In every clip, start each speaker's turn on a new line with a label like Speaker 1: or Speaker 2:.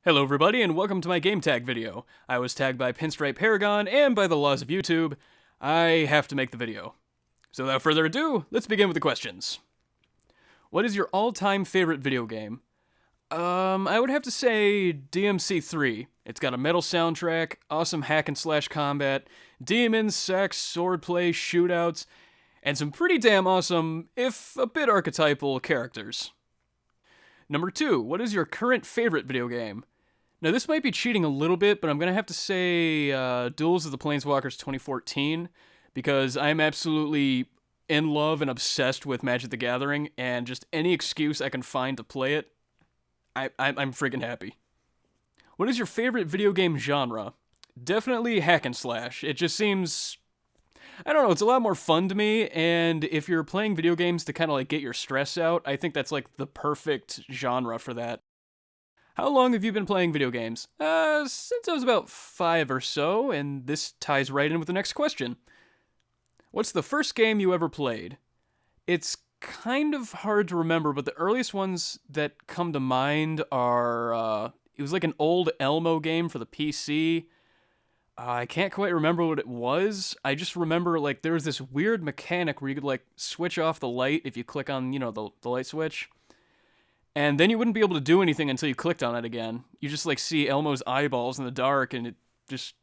Speaker 1: Hello everybody and welcome to my game tag video. I was tagged by Pinstripe Paragon and by the laws of YouTube, I have to make the video. So without further ado, let's begin with the questions. What is your all-time favorite video game? I would have to say DMC3. It's got a metal soundtrack, awesome hack and slash combat, demons, sex, swordplay, shootouts, and some pretty damn awesome, if a bit archetypal, characters. Number 2, what is your current favorite video game? Now, this might be cheating a little bit, but I'm going to have to say Duels of the Planeswalkers 2014, because I'm absolutely in love and obsessed with Magic the Gathering, and just any excuse I can find to play it, I'm friggin' happy. What is your favorite video game genre? Definitely hack and slash. It just seems, I don't know, it's a lot more fun to me, and if you're playing video games to kind of like get your stress out, I think that's like the perfect genre for that. How long have you been playing video games? Since I was about 5 or so, and this ties right in with the next question. What's the first game you ever played? It's kind of hard to remember, but the earliest ones that come to mind are, it was like an old Elmo game for the PC. I can't quite remember what it was. I just remember, like, there was this weird mechanic where you could, like, switch off the light if you click on, the light switch. And then you wouldn't be able to do anything until you clicked on it again. You just, like, see Elmo's eyeballs in the dark, and it just,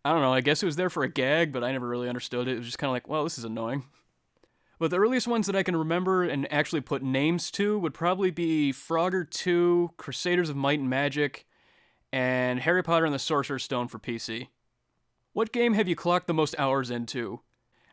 Speaker 1: I don't know, I guess it was there for a gag, but I never really understood it. It was just kind of like, well, this is annoying. But the earliest ones that I can remember and actually put names to would probably be Frogger 2, Crusaders of Might and Magic, and Harry Potter and the Sorcerer's Stone for PC. What game have you clocked the most hours into?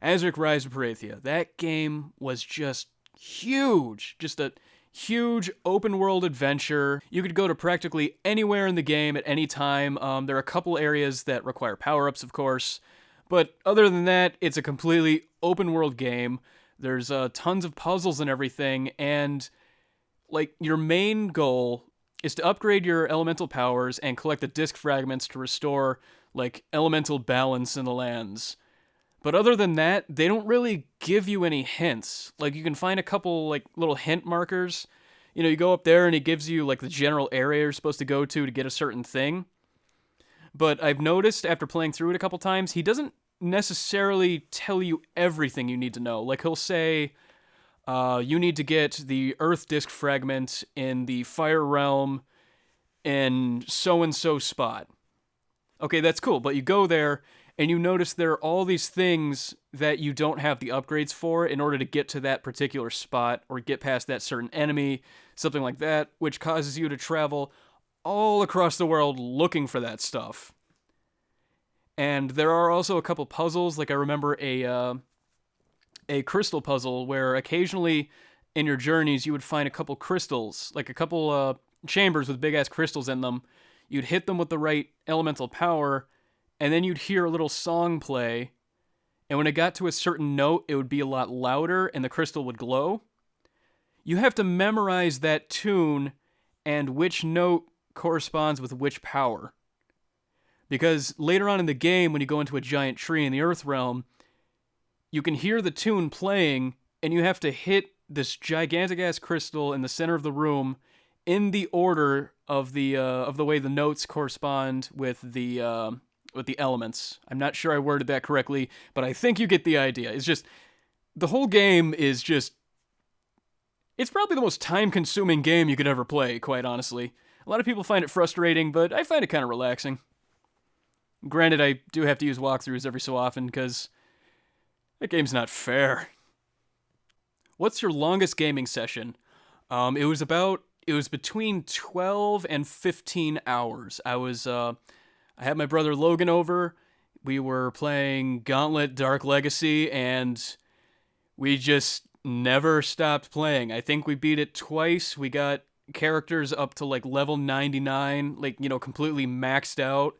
Speaker 1: Azuric Rise of Parathia. That game was just huge. Just a huge open-world adventure. You could go to practically anywhere in the game at any time. There are a couple areas that require power-ups, of course. But other than that, it's a completely open-world game. There's tons of puzzles and everything, and like your main goal is to upgrade your elemental powers and collect the disc fragments to restore like elemental balance in the lands. But other than that, they don't really give you any hints. Like, you can find a couple, like, little hint markers. You go up there and it gives you, like, the general area you're supposed to go to get a certain thing. But I've noticed, after playing through it a couple times, he doesn't necessarily tell you everything you need to know. Like, he'll say, you need to get the Earth Disc Fragment in the Fire Realm in so-and-so spot. Okay, that's cool, but you go there, and you notice there are all these things that you don't have the upgrades for in order to get to that particular spot or get past that certain enemy, something like that, which causes you to travel all across the world looking for that stuff. And there are also a couple puzzles, like I remember a crystal puzzle where occasionally in your journeys you would find a couple crystals, like a couple chambers with big-ass crystals in them. You'd hit them with the right elemental power, and then you'd hear a little song play, and when it got to a certain note, it would be a lot louder, and the crystal would glow. You have to memorize that tune and which note corresponds with which power. Because later on in the game, when you go into a giant tree in the Earth Realm, you can hear the tune playing, and you have to hit this gigantic-ass crystal in the center of the room in the order of the way the notes correspond with the elements. I'm not sure I worded that correctly, but I think you get the idea. It's just, the whole game is just, it's probably the most time-consuming game you could ever play, quite honestly. A lot of people find it frustrating, but I find it kind of relaxing. Granted, I do have to use walkthroughs every so often, because that game's not fair. What's your longest gaming session? It was between 12 and 15 hours. I had my brother Logan over. We were playing Gauntlet Dark Legacy, and we just never stopped playing. I think we beat it twice. We got characters up to like level 99, like, completely maxed out.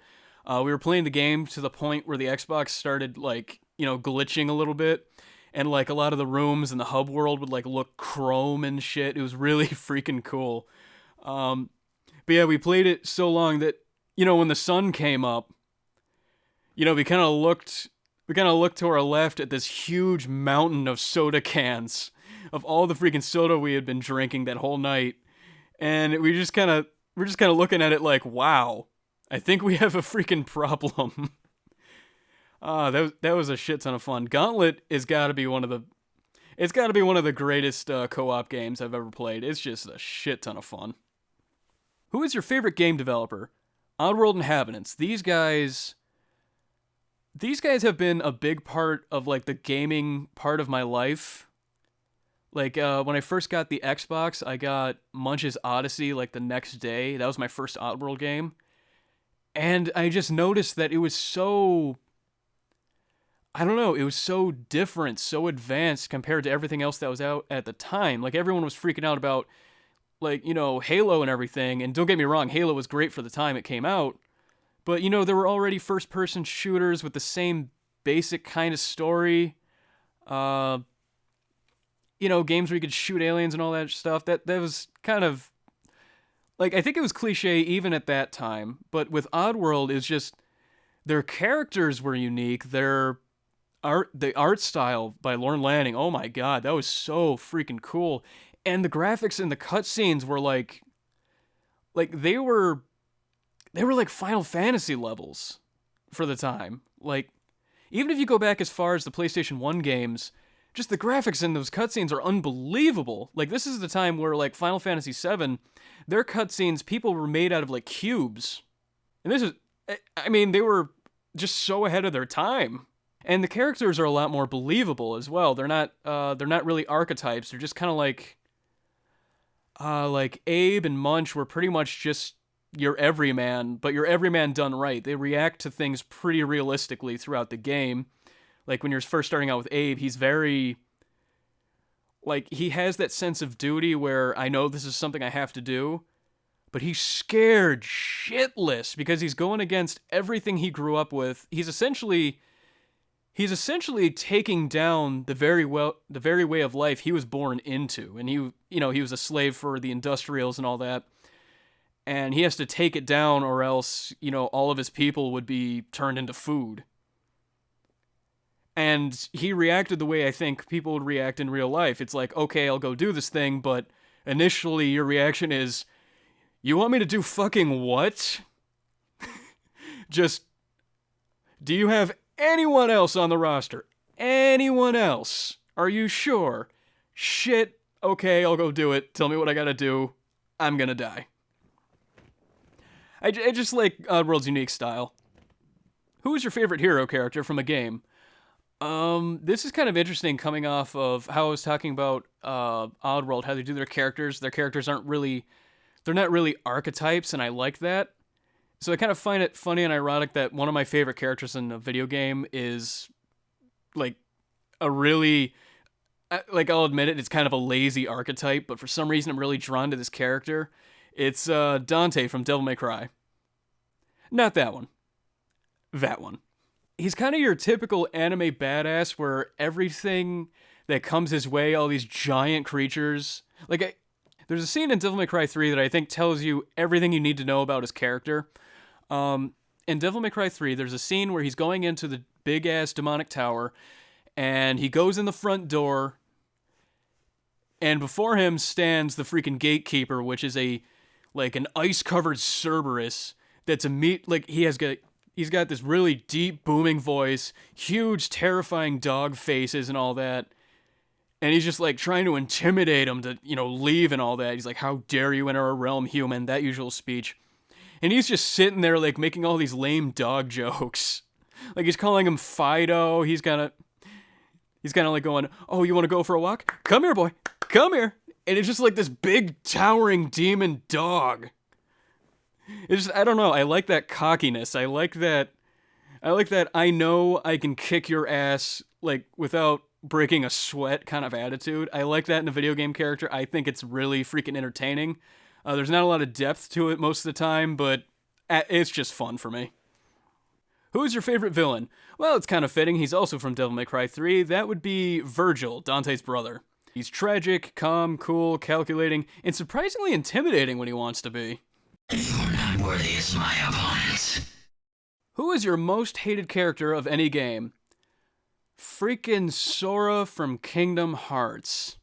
Speaker 1: We were playing the game to the point where the Xbox started like, glitching a little bit. And like a lot of the rooms in the hub world would like look chrome and shit. It was really freaking cool. But yeah, we played it so long that, when the sun came up, we kind of looked to our left at this huge mountain of soda cans of all the freaking soda we had been drinking that whole night. And we just kind of we're just kind of looking at it like, wow, I think we have a freaking problem. That was a shit ton of fun. Gauntlet has got to be one of the greatest co-op games I've ever played. It's just a shit ton of fun. Who is your favorite game developer? Oddworld Inhabitants. These guys have been a big part of like the gaming part of my life. Like when I first got the Xbox, I got Munch's Odyssey like the next day. That was my first Oddworld game. And I just noticed that it was so, I don't know, it was so different, so advanced compared to everything else that was out at the time. Like, everyone was freaking out about, like, you know, Halo and everything. And don't get me wrong, Halo was great for the time it came out. But, you know, there were already first-person shooters with the same basic kind of story. You know, games where you could shoot aliens and all that stuff. That was kind of, like, I think it was cliche even at that time. But with Oddworld, it's just, their characters were unique. The art style by Lorne Lanning, oh my god, that was so freaking cool. And the graphics in the cutscenes were like they were like Final Fantasy levels for the time. Like, even if you go back as far as the PlayStation 1 games, just the graphics in those cutscenes are unbelievable. Like, this is the time where, like, Final Fantasy 7, their cutscenes, people were made out of, like, cubes. And this is, I mean, they were just so ahead of their time. And the characters are a lot more believable as well. They're not really archetypes. They're just kind of like Abe and Munch were pretty much just your everyman, but your everyman done right. They react to things pretty realistically throughout the game. Like, when you're first starting out with Abe, he's very, like, he has that sense of duty where I know this is something I have to do, but he's scared shitless because he's going against everything he grew up with. He's essentially taking down the very way of life he was born into. And he was a slave for the industrials and all that. And he has to take it down, or else, you know, all of his people would be turned into food. And he reacted the way I think people would react in real life. It's like, okay, I'll go do this thing, but initially your reaction is, you want me to do fucking what? Just, do you have anyone else on the roster? Anyone else? Are you sure? Shit, okay, I'll go do it. Tell me what I gotta do. I'm gonna die. I just like Oddworld's unique style. Who is your favorite hero character from a game? This is kind of interesting coming off of how I was talking about Oddworld, how they do their characters. Their characters they're not really archetypes, and I like that. So I kind of find it funny and ironic that one of my favorite characters in a video game is, like, a really, like, I'll admit it, it's kind of a lazy archetype, but for some reason I'm really drawn to this character. It's Dante from Devil May Cry. Not that one. That one. He's kind of your typical anime badass where everything that comes his way, all these giant creatures, like, there's a scene in Devil May Cry 3 that I think tells you everything you need to know about his character. In Devil May Cry 3, there's a scene where he's going into the big-ass demonic tower, and he goes in the front door, and before him stands the freaking gatekeeper, which is an ice-covered Cerberus that's he's got this really deep, booming voice, huge, terrifying dog faces and all that. And he's just, like, trying to intimidate him to, you know, leave and all that. He's like, how dare you enter our realm, human? That usual speech. And he's just sitting there, like, making all these lame dog jokes. Like, he's calling him Fido. He's kind of like going, oh, you want to go for a walk? Come here, boy. Come here. And it's just like this big, towering demon dog. It's just, I don't know. I like that cockiness. I like that I know I can kick your ass, like, without breaking a sweat kind of attitude. I like that in a video game character. I think it's really freaking entertaining. There's not a lot of depth to it most of the time, but it's just fun for me. Who is your favorite villain? Well, it's kind of fitting. He's also from Devil May Cry 3. That would be Virgil, Dante's brother. He's tragic, calm, cool, calculating, and surprisingly intimidating when he wants to be.
Speaker 2: You're not worthy as my opponents.
Speaker 1: Who is your most hated character of any game? Freaking Sora from Kingdom Hearts.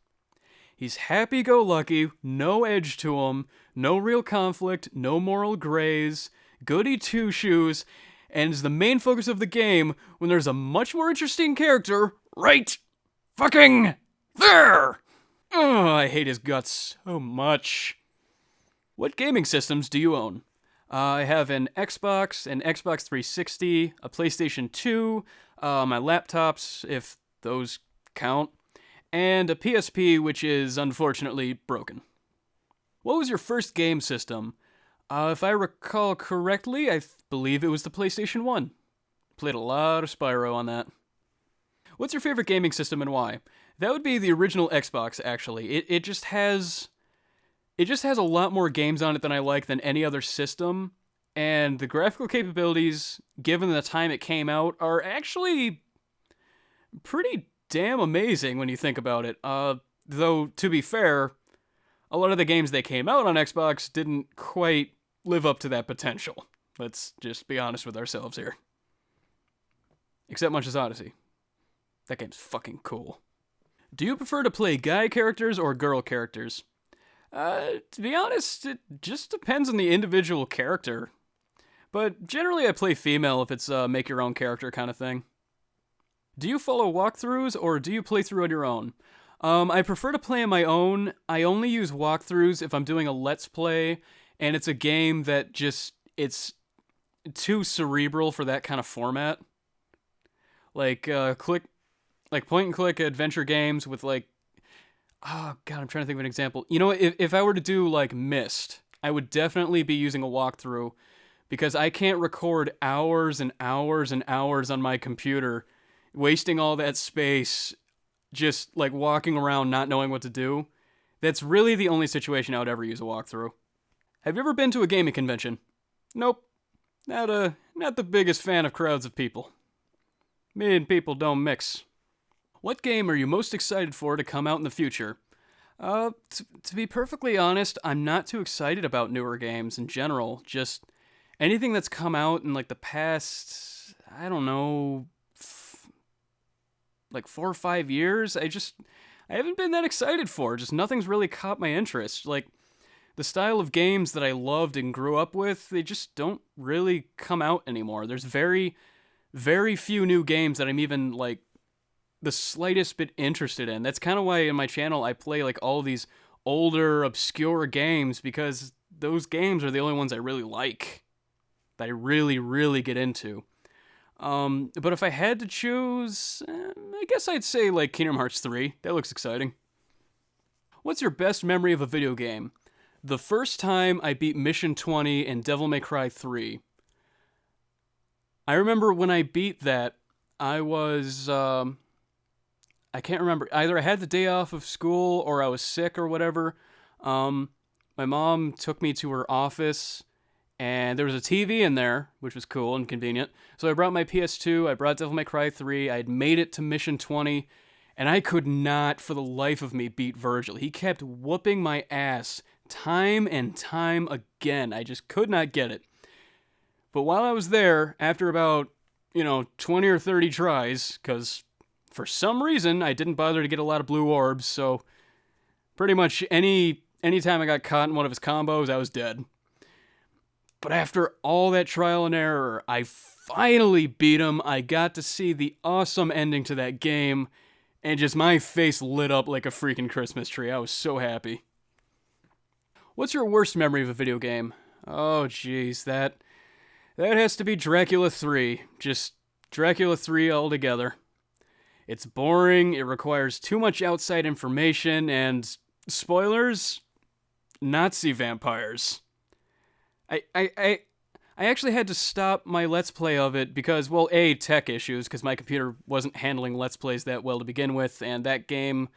Speaker 1: He's happy-go-lucky, no edge to him, no real conflict, no moral grays, goody two-shoes, and is the main focus of the game when there's a much more interesting character right fucking there. Oh, I hate his guts so much. What gaming systems do you own? I have an Xbox, an Xbox 360, a PlayStation 2, my laptops, if those count, and a PSP, which is unfortunately broken. What was your first game system? If I recall correctly, I believe it was the PlayStation 1. Played a lot of Spyro on that. What's your favorite gaming system and why? That would be the original Xbox, actually. It just has a lot more games on it than I like than any other system, and the graphical capabilities, given the time it came out, are actually pretty damn amazing when you think about it. Though, to be fair, a lot of the games that came out on Xbox didn't quite live up to that potential. Let's just be honest with ourselves here. Except Munch's Odyssey. That game's fucking cool. Do you prefer to play guy characters or girl characters? To be honest, it just depends on the individual character. But generally I play female if it's a make your own character kind of thing. Do you follow walkthroughs or do you play through on your own? I prefer to play on my own. I only use walkthroughs if I'm doing a let's play and it's a game that it's too cerebral for that kind of format. Like point and click adventure games with oh god, I'm trying to think of an example. You know, if I were to do like Myst, I would definitely be using a walkthrough because I can't record hours and hours and hours on my computer, wasting all that space just like walking around not knowing what to do. That's really the only situation I would ever use a walkthrough. Have you ever been to a gaming convention? Nope. Not the biggest fan of crowds of people. Me and people don't mix. What game are you most excited for to come out in the future? To be perfectly honest, I'm not too excited about newer games in general. Just anything that's come out in like the past, I don't know, like 4 or 5 years. I haven't been that excited for. Just nothing's really caught my interest. Like the style of games that I loved and grew up with, they just don't really come out anymore. There's very, very few new games that I'm even like the slightest bit interested in. That's kind of why in my channel I play like all these older, obscure games, because those games are the only ones I really like, that I really, really get into. But if I had to choose, I guess I'd say like Kingdom Hearts 3. That looks exciting. What's your best memory of a video game? The first time I beat Mission 20 in Devil May Cry 3. I remember when I beat that, I was, I can't remember. Either I had the day off of school or I was sick or whatever. My mom took me to her office and there was a TV in there, which was cool and convenient. So I brought my PS2, I brought Devil May Cry 3, I had made it to Mission 20, and I could not for the life of me beat Virgil. He kept whooping my ass time and time again. I just could not get it. But while I was there, after about, 20 or 30 tries, because for some reason, I didn't bother to get a lot of blue orbs, so pretty much any time I got caught in one of his combos, I was dead. But after all that trial and error, I finally beat him. I got to see the awesome ending to that game, and just my face lit up like a freaking Christmas tree. I was so happy. What's your worst memory of a video game? Oh, jeez, that has to be Dracula 3. Just Dracula 3 altogether. It's boring, it requires too much outside information, and, spoilers, Nazi vampires. I actually had to stop my Let's Play of it because, well, A, tech issues, because my computer wasn't handling Let's Plays that well to begin with, and that game,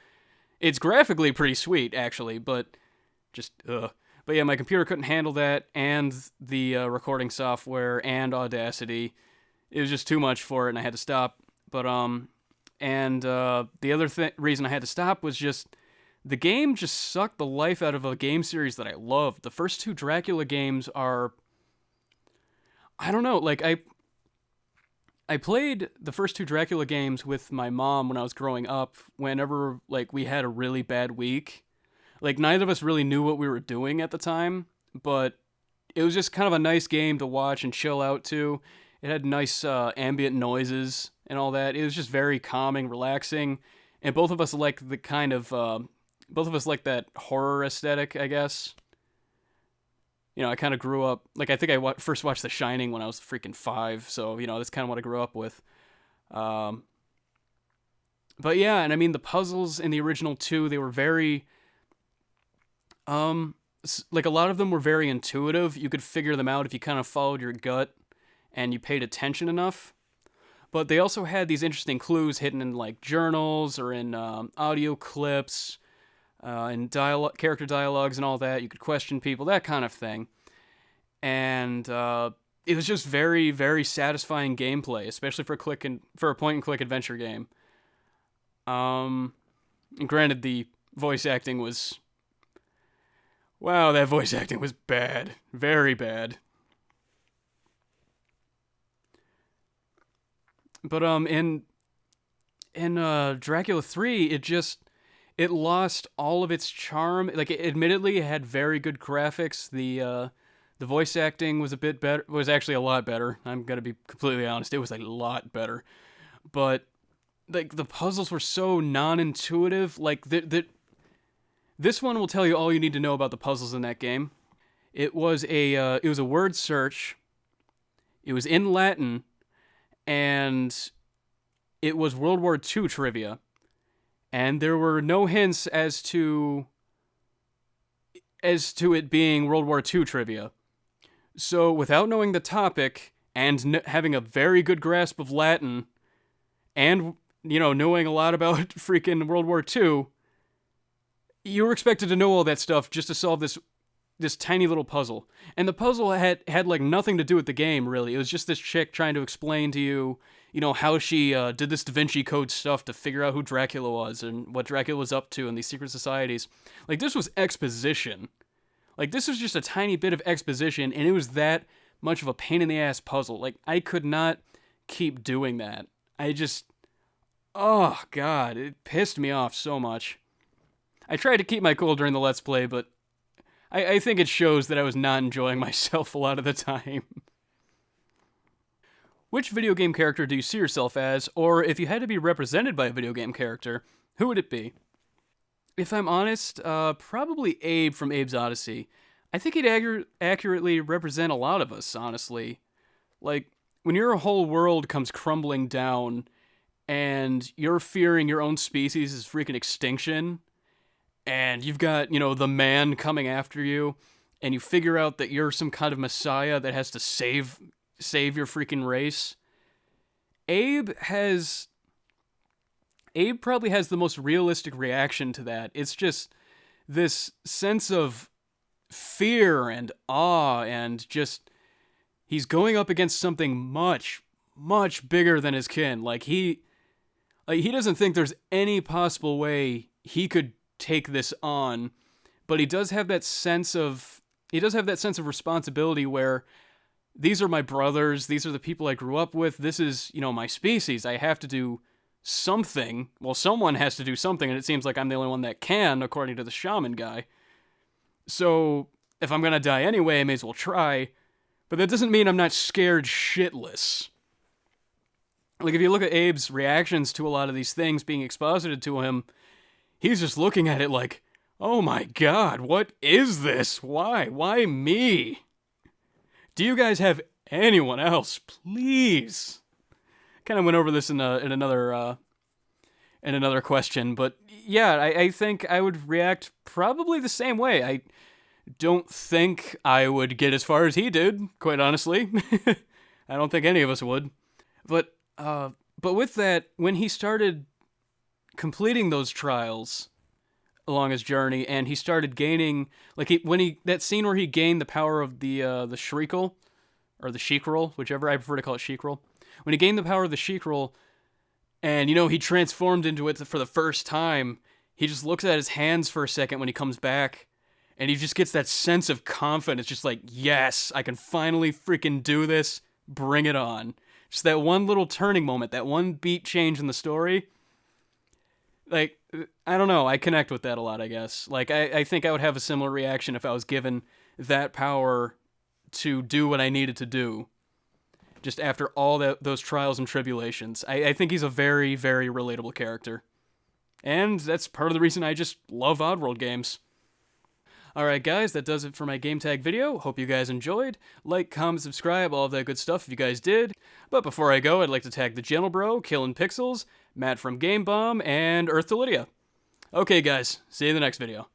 Speaker 1: it's graphically pretty sweet, actually, but just, ugh. But yeah, my computer couldn't handle that, and the recording software, and Audacity. It was just too much for it, and I had to stop. But, and the other reason I had to stop was just the game just sucked the life out of a game series that I loved. The first 2 Dracula games are, I don't know, like I played the first 2 Dracula games with my mom when I was growing up, whenever like we had a really bad week. Like, neither of us really knew what we were doing at the time, but it was just kind of a nice game to watch and chill out to. It had nice ambient noises and all that. It was just very calming, relaxing, and both of us liked the kind of both of us liked that horror aesthetic, I guess. You know, I kind of grew up like I think I first watched The Shining when I was freaking 5, so you know that's kind of what I grew up with. Um, but yeah, and I mean the puzzles in the original 2, they were very like a lot of them were very intuitive. You could figure them out if you kind of followed your gut and you paid attention enough. But they also had these interesting clues hidden in like journals or in audio clips, and character dialogues and all that. You could question people, that kind of thing. And it was just very, very satisfying gameplay, especially for a point and click adventure game. And granted, the voice acting was, wow, that voice acting was bad, very bad. But in Dracula 3, it lost all of its charm. Like, admittedly, it had very good graphics. The voice acting was a bit better. Was actually a lot better. I'm gonna be completely honest. It was a lot better. But like the puzzles were so non-intuitive. Like this one will tell you all you need to know about the puzzles in that game. It was a word search. It was in Latin, and it was World War II trivia. And there were no hints as to it being World War II trivia. So without knowing the topic and having a very good grasp of Latin, and knowing a lot about freaking World War II, you were expected to know all that stuff just to solve this tiny little puzzle. And the puzzle had like nothing to do with the game, really. It was just this chick trying to explain to you, how she did this Da Vinci Code stuff to figure out who Dracula was and what Dracula was up to in these secret societies. Like, this was exposition. Like, this was just a tiny bit of exposition, and it was that much of a pain-in-the-ass puzzle. Like, I could not keep doing that. Oh, God, it pissed me off so much. I tried to keep my cool during the Let's Play, but I think it shows that I was not enjoying myself a lot of the time. Which video game character do you see yourself as, or if you had to be represented by a video game character, who would it be? If I'm honest, probably Abe from Abe's Odyssey. I think he'd accurately represent a lot of us, honestly. Like, when your whole world comes crumbling down, and you're fearing your own species' freaking extinction, and you've got, the man coming after you, and you figure out that you're some kind of messiah that has to save your freaking race. Abe probably has the most realistic reaction to that. It's just this sense of fear and awe, and just he's going up against something much, much bigger than his kin. Like he doesn't think there's any possible way he could take this on, but he does have that sense of responsibility where these are my brothers, these are the people I grew up with, this is, my species. I have to do something. Well, someone has to do something, and it seems like I'm the only one that can, according to the shaman guy. So, if I'm gonna die anyway, I may as well try. But that doesn't mean I'm not scared shitless. Like, if you look at Abe's reactions to a lot of these things being exposited to him, he's just looking at it like, oh my god, what is this? Why? Why me? Do you guys have anyone else? Please. Kind of went over this in another question, but yeah, I think I would react probably the same way. I don't think I would get as far as he did, quite honestly. I don't think any of us would. But with that, when he started completing those trials along his journey, and he started gaining, like, that scene where he gained the power of the Shriekle, or the Sheekrel, whichever, I prefer to call it Sheekrel. When he gained the power of the Sheekrel, and, he transformed into it for the first time, he just looks at his hands for a second when he comes back, and he just gets that sense of confidence, just like, yes, I can finally freaking do this, bring it on. Just that one little turning moment, that one beat change in the story, Like, I don't know, I connect with that a lot, I guess. Like, I think I would have a similar reaction if I was given that power to do what I needed to do, just after all those trials and tribulations. I think he's a very, very relatable character. And that's part of the reason I just love Oddworld games. Alright guys, that does it for my game tag video. Hope you guys enjoyed. Like, comment, subscribe, all of that good stuff if you guys did. But before I go, I'd like to tag TheGentleBro, KillinPixels, Matt from Game Bomb, and earthtolydia. Okay guys, see you in the next video.